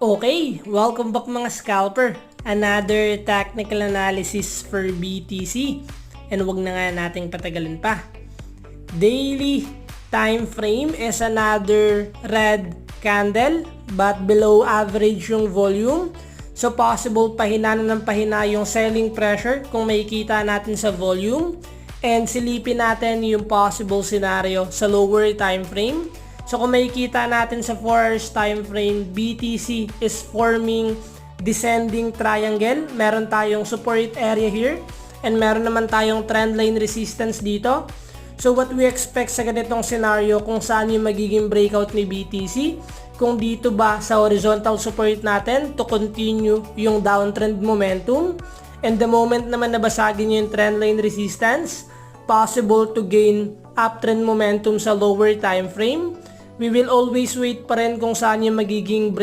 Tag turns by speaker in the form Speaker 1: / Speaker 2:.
Speaker 1: Okay, welcome back mga scalper. Another technical analysis for BTC. And wag na nga nating patagalin pa. Daily time frame is another red candle but below average yung volume. So possible pahina na ng pahina yung selling pressure kung makikita natin sa volume. And silipin natin yung possible scenario sa lower time frame. So kung makikita natin sa 4 hours time frame, BTC is forming descending triangle. Meron tayong support area here and meron naman tayong trendline resistance dito. So what we expect sa ganitong scenario kung saan yung magiging breakout ni BTC, kung dito ba sa horizontal support natin to continue yung downtrend momentum, and the moment naman nabasagin yung trendline resistance, possible to gain uptrend momentum sa lower time frame. We will always wait pa rin kung saan yung magiging break